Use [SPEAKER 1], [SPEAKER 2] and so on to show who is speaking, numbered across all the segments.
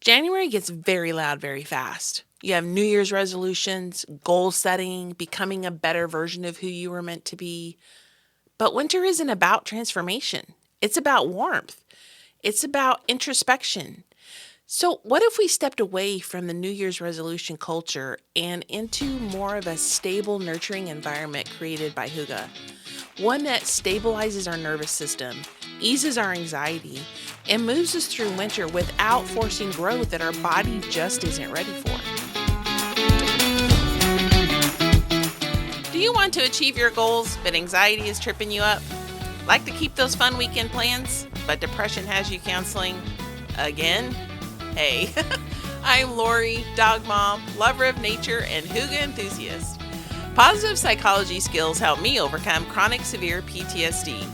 [SPEAKER 1] January gets very loud very fast. You have New Year's resolutions, goal setting, becoming a better version of who you were meant to be. But winter isn't about transformation, it's about warmth, it's about introspection. So, what if we stepped away from the New Year's resolution culture and into more of a stable, nurturing environment created by hygge? One that stabilizes our nervous system, eases our anxiety, and moves us through winter without forcing growth that our body just isn't ready for. Do you want to achieve your goals, but anxiety is tripping you up? Like to keep those fun weekend plans, but depression has you counseling again? Hey, I'm Lori, dog mom, lover of nature, and hygge enthusiast. Positive psychology skills help me overcome chronic severe PTSD.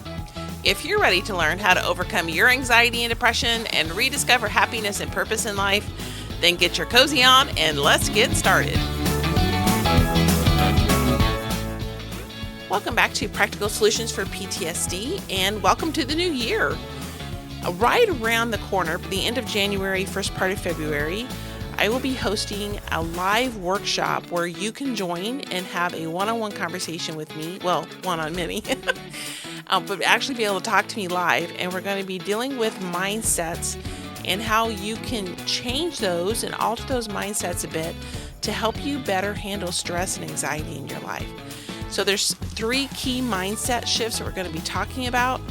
[SPEAKER 1] If you're ready to learn how to overcome your anxiety and depression and rediscover happiness and purpose in life, then get your cozy on and let's get started. Welcome back to Practical Solutions for PTSD and welcome to the new year. Right around the corner, the end of January, first part of February, I will be hosting a live workshop where you can join and have a one-on-one conversation with me. Well, one-on-many. But actually be able to talk to me live. And we're going to be dealing with mindsets and how you can change those and alter those mindsets a bit to help you better handle stress and anxiety in your life. So there's 3 key mindset shifts that we're going to be talking about.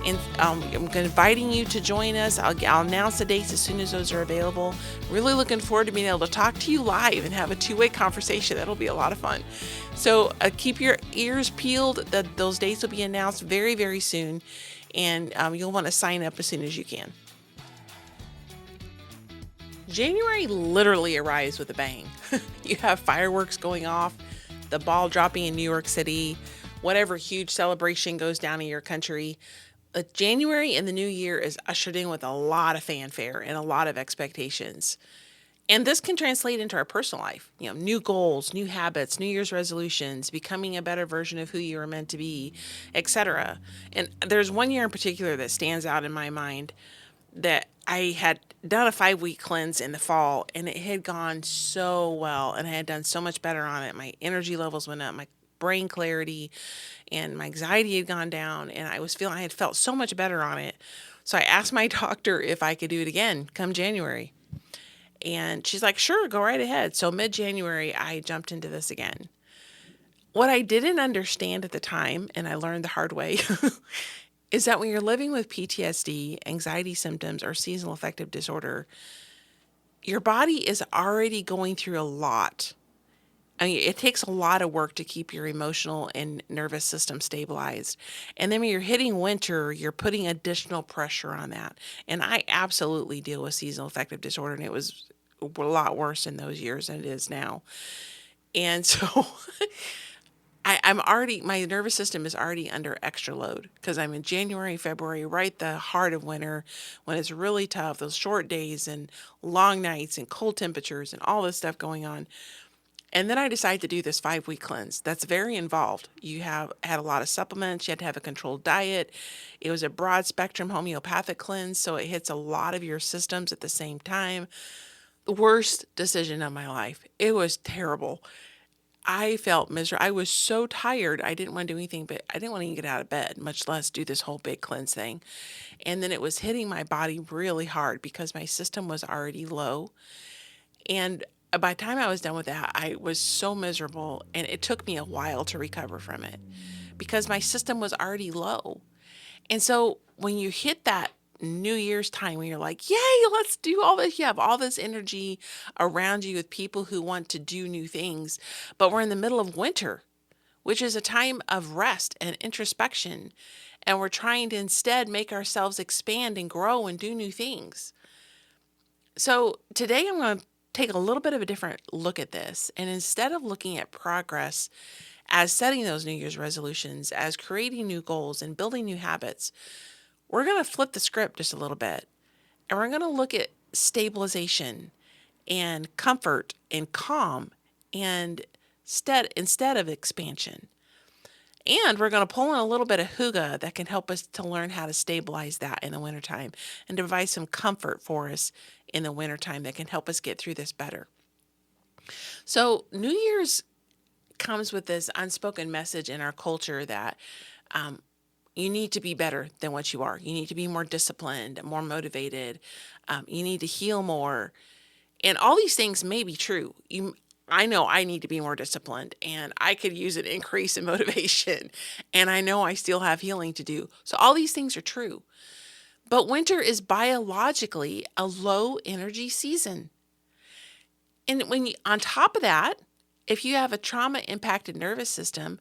[SPEAKER 1] And I'm inviting you to join us. I'll announce the dates as soon as those are available. Really looking forward to being able to talk to you live and have a 2-way conversation. That'll be a lot of fun. So keep your ears peeled. Those dates will be announced very, very soon. And you'll want to sign up as soon as you can. January literally arrives with a bang. You have fireworks going off, the ball dropping in New York City, whatever huge celebration goes down in your country. January and the new year is ushered in with a lot of fanfare and a lot of expectations. And this can translate into our personal life. New goals, new habits, New Year's resolutions, becoming a better version of who you were meant to be, etc. And there's one year in particular that stands out in my mind that I had done a 5-week cleanse in the fall and it had gone so well and I had done so much better on it. My energy levels went up, my brain clarity and my anxiety had gone down and I had felt so much better on it. So I asked my doctor if I could do it again come January. And she's like, sure, go right ahead. So mid-January, I jumped into this again. What I didn't understand at the time, and I learned the hard way, is that when you're living with PTSD, anxiety symptoms, or seasonal affective disorder, your body is already going through a lot. I mean, it takes a lot of work to keep your emotional and nervous system stabilized. And then when you're hitting winter, you're putting additional pressure on that. And I absolutely deal with seasonal affective disorder, and it was a lot worse in those years than it is now. And so my nervous system is already under extra load because I'm in January, February, right the heart of winter when it's really tough, those short days and long nights and cold temperatures and all this stuff going on. And then I decided to do this 5-week cleanse. That's very involved. You had a lot of supplements. You had to have a controlled diet. It was a broad spectrum homeopathic cleanse, so it hits a lot of your systems at the same time. The worst decision of my life. It was terrible. I felt miserable. I was so tired. I didn't want to do anything, but I didn't want to even get out of bed, much less do this whole big cleanse thing. And then it was hitting my body really hard because my system was already low. And by the time I was done with that, I was so miserable and it took me a while to recover from it because my system was already low. And so when you hit that New Year's time when you're like, yay, let's do all this. You have all this energy around you with people who want to do new things, but we're in the middle of winter, which is a time of rest and introspection. And we're trying to instead make ourselves expand and grow and do new things. So today I'm going to take a little bit of a different look at this. And instead of looking at progress as setting those New Year's resolutions, as creating new goals and building new habits, we're going to flip the script just a little bit. And we're going to look at stabilization and comfort and calm and instead of expansion. And we're going to pull in a little bit of hygge that can help us to learn how to stabilize that in the wintertime and provide some comfort for us in the wintertime that can help us get through this better. So, New Year's comes with this unspoken message in our culture that you need to be better than what you are. You need to be more disciplined, more motivated. You need to heal more. And all these things may be true. I know I need to be more disciplined and I could use an increase in motivation. And I know I still have healing to do. So all these things are true. But winter is biologically a low energy season. And on top of that, if you have a trauma impacted nervous system,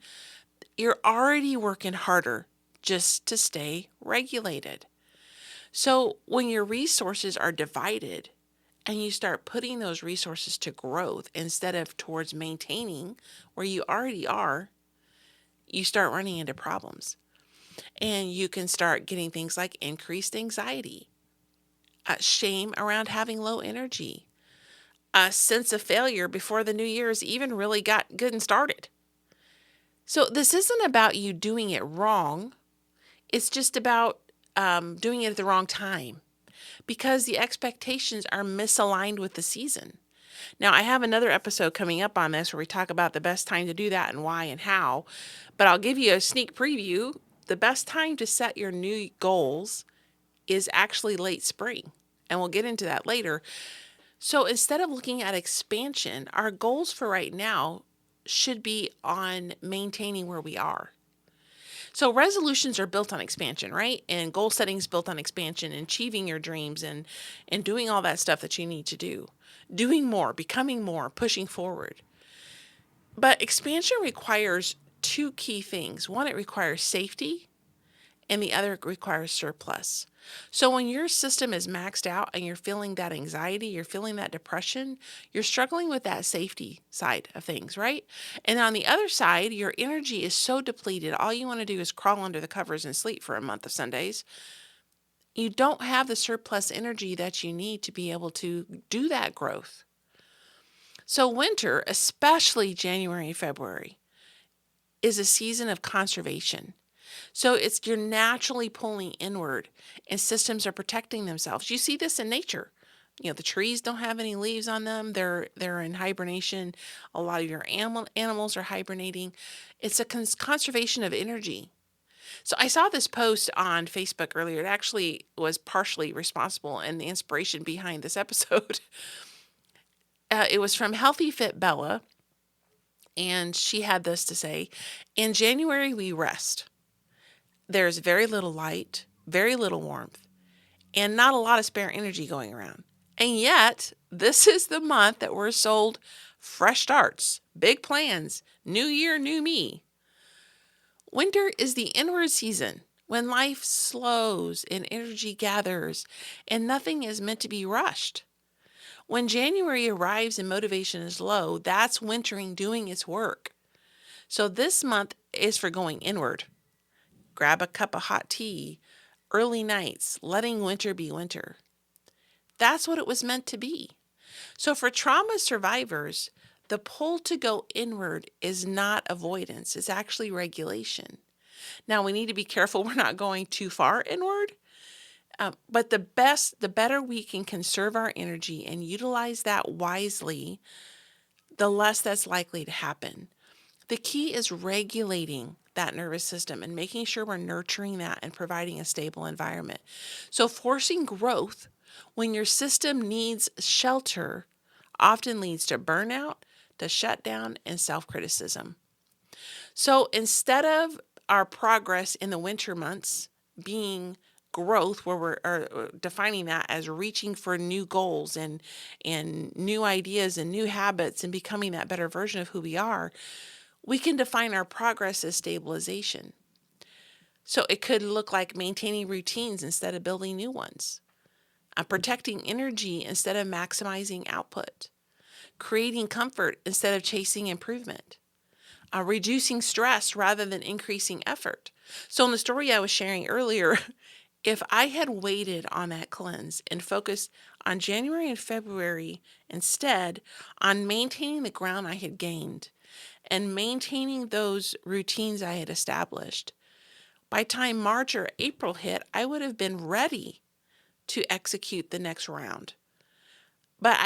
[SPEAKER 1] you're already working harder just to stay regulated. So when your resources are divided and you start putting those resources to growth instead of towards maintaining where you already are, you start running into problems. And you can start getting things like increased anxiety, shame around having low energy, a sense of failure before the new year's even really got good and started. So this isn't about you doing it wrong. It's just about doing it at the wrong time because the expectations are misaligned with the season. Now, I have another episode coming up on this where we talk about the best time to do that and why and how, but I'll give you a sneak preview. The best time to set your new goals is actually late spring, and we'll get into that later. So instead of looking at expansion, our goals for right now should be on maintaining where we are. So resolutions are built on expansion, right? And goal setting is built on expansion and achieving your dreams and doing all that stuff that you need to do. Doing more, becoming more, pushing forward. But expansion requires two key things. One, it requires safety, and the other requires surplus. So when your system is maxed out and you're feeling that anxiety, you're feeling that depression, you're struggling with that safety side of things, right? And on the other side, your energy is so depleted, all you want to do is crawl under the covers and sleep for a month of Sundays. You don't have the surplus energy that you need to be able to do that growth. So winter, especially January and February, is a season of conservation. So you're naturally pulling inward and systems are protecting themselves. You see this in nature. The trees don't have any leaves on them. They're in hibernation. A lot of your animals are hibernating. It's a conservation of energy. So I saw this post on Facebook earlier. It actually was partially responsible and the inspiration behind this episode. It was from Healthy Fit Bella, and she had this to say: in January, we rest. There's very little light, very little warmth, and not a lot of spare energy going around. And yet, this is the month that we're sold fresh starts, big plans, new year, new me. Winter is the inward season when life slows and energy gathers and nothing is meant to be rushed. When January arrives and motivation is low, that's wintering doing its work. So this month is for going inward. Grab a cup of hot tea, early nights, letting winter be winter. That's what it was meant to be. So for trauma survivors, the pull to go inward is not avoidance, it's actually regulation. Now we need to be careful we're not going too far inward. But the better we can conserve our energy and utilize that wisely, the less that's likely to happen. The key is regulating that nervous system and making sure we're nurturing that and providing a stable environment. So forcing growth when your system needs shelter often leads to burnout, to shutdown, and self-criticism. So instead of our progress in the winter months being growth, where we're defining that as reaching for new goals and new ideas and new habits and becoming that better version of who we are, we can define our progress as stabilization. So it could look like maintaining routines instead of building new ones, protecting energy instead of maximizing output, creating comfort instead of chasing improvement, reducing stress rather than increasing effort. So in the story I was sharing earlier, if I had waited on that cleanse and focused on January and February instead on maintaining the ground I had gained and maintaining those routines I had established. By time March or April hit, I would have been ready to execute the next round. But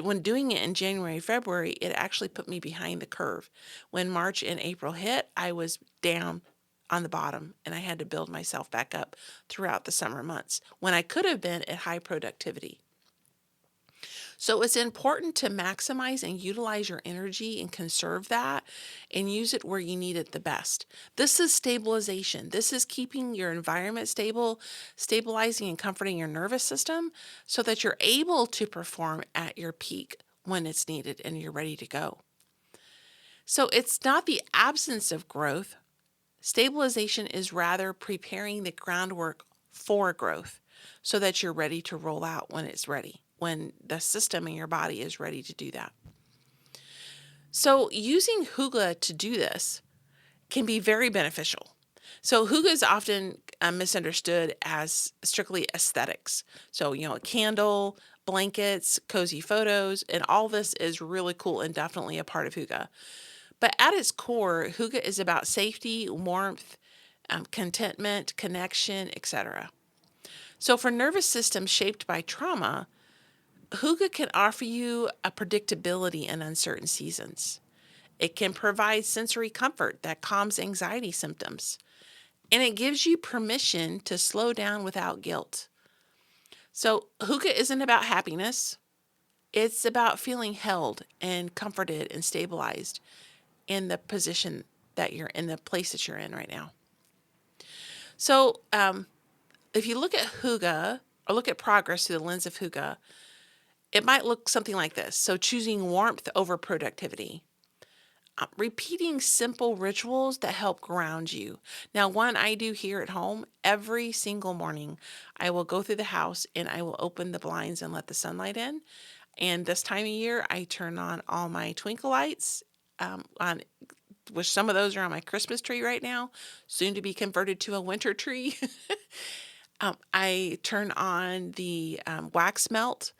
[SPEAKER 1] when doing it in January, February, it actually put me behind the curve. When March and April hit, I was down on the bottom and I had to build myself back up throughout the summer months when I could have been at high productivity. So it's important to maximize and utilize your energy and conserve that and use it where you need it the best. This is stabilization. This is keeping your environment stable, stabilizing and comforting your nervous system so that you're able to perform at your peak when it's needed and you're ready to go. So it's not the absence of growth. Stabilization is rather preparing the groundwork for growth so that you're ready to roll out when it's ready, when the system in your body is ready to do that. So using hygge to do this can be very beneficial. So hygge is often misunderstood as strictly aesthetics. So, a candle, blankets, cozy photos, and all this is really cool and definitely a part of hygge. But at its core, hygge is about safety, warmth, contentment, connection, etc. So for nervous systems shaped by trauma, hygge can offer you a predictability in uncertain seasons. It can provide sensory comfort that calms anxiety symptoms. And it gives you permission to slow down without guilt. So hygge isn't about happiness. It's about feeling held and comforted and stabilized in the position that you're in, the place that you're in right now. So if you look at hygge or look at progress through the lens of hygge, it might look something like this. So choosing warmth over productivity. Repeating simple rituals that help ground you. Now, one I do here at home every single morning, I will go through the house and I will open the blinds and let the sunlight in. And this time of year, I turn on all my twinkle lights, on which some of those are on my Christmas tree right now, soon to be converted to a winter tree. I turn on the wax melt.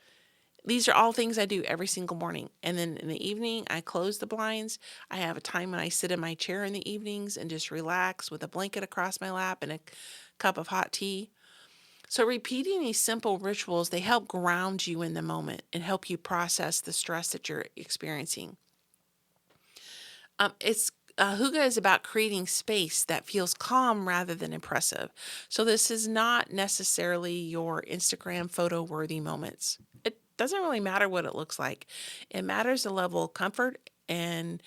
[SPEAKER 1] These are all things I do every single morning. And then in the evening, I close the blinds. I have a time when I sit in my chair in the evenings and just relax with a blanket across my lap and a cup of hot tea. So repeating these simple rituals, they help ground you in the moment and help you process the stress that you're experiencing. Hygge is about creating space that feels calm rather than impressive. So this is not necessarily your Instagram photo worthy moments. It doesn't really matter what it looks like. It matters the level of comfort and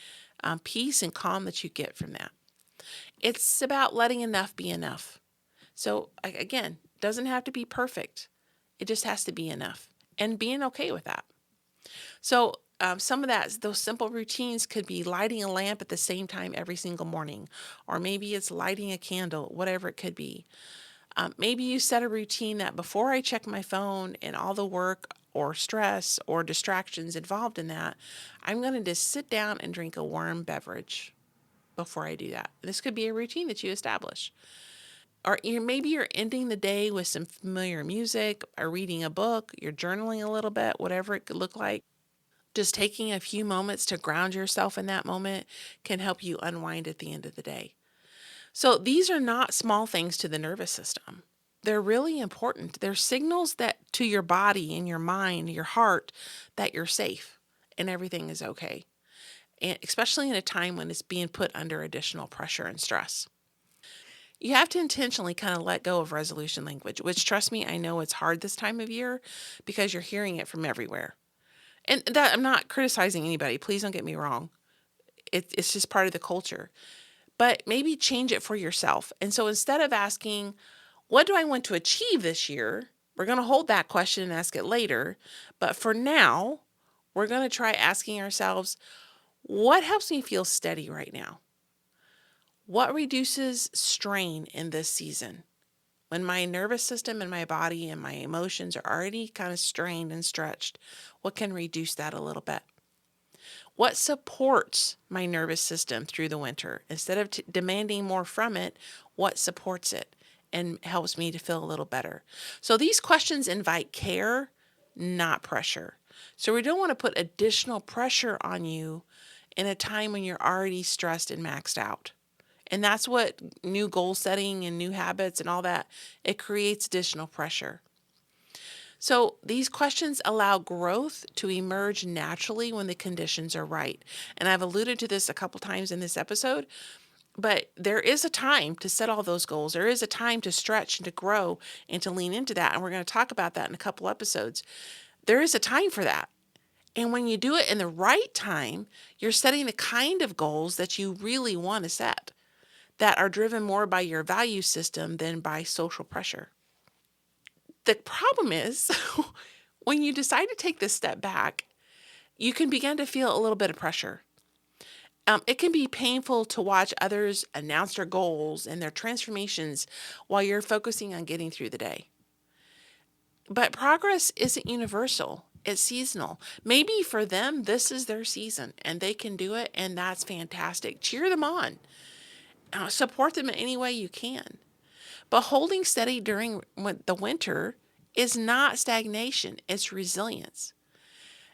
[SPEAKER 1] peace and calm that you get from that. It's about letting enough be enough. So again, doesn't have to be perfect. It just has to be enough and being okay with that. So some of those simple routines could be lighting a lamp at the same time every single morning, or maybe it's lighting a candle, whatever it could be. Maybe you set a routine that before I check my phone and all the work or stress or distractions involved in that, I'm going to just sit down and drink a warm beverage before I do that. This could be a routine that you establish. Or maybe you're ending the day with some familiar music or reading a book, you're journaling a little bit, whatever it could look like. Just taking a few moments to ground yourself in that moment can help you unwind at the end of the day. So these are not small things to the nervous system. They're really important. They're signals that to your body and your mind, your heart, that you're safe and everything is okay. And especially in a time when it's being put under additional pressure and stress. You have to intentionally kind of let go of resolution language, which trust me, I know it's hard this time of year because you're hearing it from everywhere. And that I'm not criticizing anybody. Please don't get me wrong. It's just part of the culture. But maybe change it for yourself. And so instead of asking, what do I want to achieve this year? We're going to hold that question and ask it later. But for now, we're going to try asking ourselves, what helps me feel steady right now? What reduces strain in this season? When my nervous system and my body and my emotions are already kind of strained and stretched, what can reduce that a little bit? What supports my nervous system through the winter? Instead of demanding more from it, what supports it and helps me to feel a little better? So these questions invite care, not pressure. So we don't want to put additional pressure on you in a time when you're already stressed and maxed out. And that's what new goal setting and new habits and all that, it creates additional pressure. So these questions allow growth to emerge naturally when the conditions are right. And I've alluded to this a couple times in this episode, but there is a time to set all those goals. There is a time to stretch and to grow and to lean into that. And we're going to talk about that in a couple episodes. There is a time for that. And when you do it in the right time, you're setting the kind of goals that you really want to set, that are driven more by your value system than by social pressure. The problem is when you decide to take this step back, you can begin to feel a little bit of pressure. It can be painful to watch others announce their goals and their transformations while you're focusing on getting through the day. But progress isn't universal. It's seasonal. Maybe for them, this is their season and they can do it, and that's fantastic. Cheer them on. Support them in any way you can. But holding steady during the winter is not stagnation. It's resilience.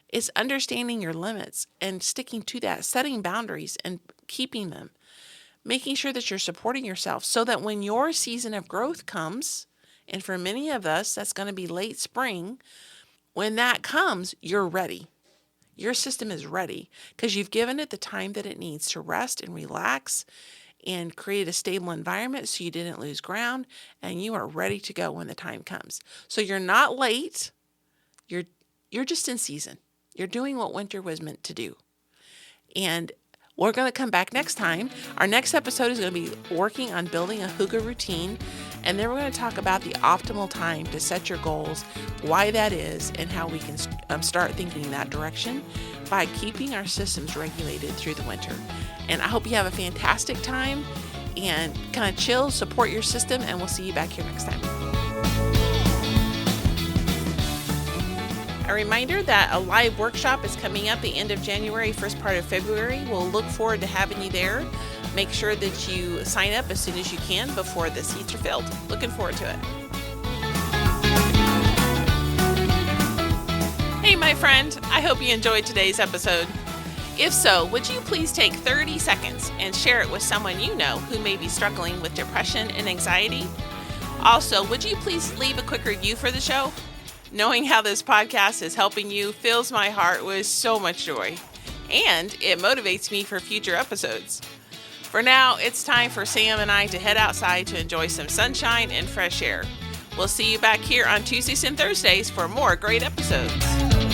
[SPEAKER 1] It's understanding your limits and sticking to that, setting boundaries and keeping them, making sure that you're supporting yourself so that when your season of growth comes, and for many of us, that's going to be late spring, when that comes, you're ready. Your system is ready because you've given it the time that it needs to rest and relax and create a stable environment so you didn't lose ground, and you are ready to go when the time comes. So you're not late. You're just in season. You're doing what winter was meant to do. And we're going to come back next time. Our next episode is going to be working on building a hygge routine. And then we're going to talk about the optimal time to set your goals, why that is, and how we can start thinking in that direction by keeping our systems regulated through the winter. And I hope you have a fantastic time and kind of chill, support your system, and we'll see you back here next time. A reminder that a live workshop is coming up the end of January, first part of February. We'll look forward to having you there. Make sure that you sign up as soon as you can before the seats are filled. Looking forward to it. Hey, my friend, I hope you enjoyed today's episode. If so, would you please take 30 seconds and share it with someone you know who may be struggling with depression and anxiety? Also, would you please leave a quick review for the show? Knowing how this podcast is helping you fills my heart with so much joy, and it motivates me for future episodes. For now, it's time for Sam and I to head outside to enjoy some sunshine and fresh air. We'll see you back here on Tuesdays and Thursdays for more great episodes.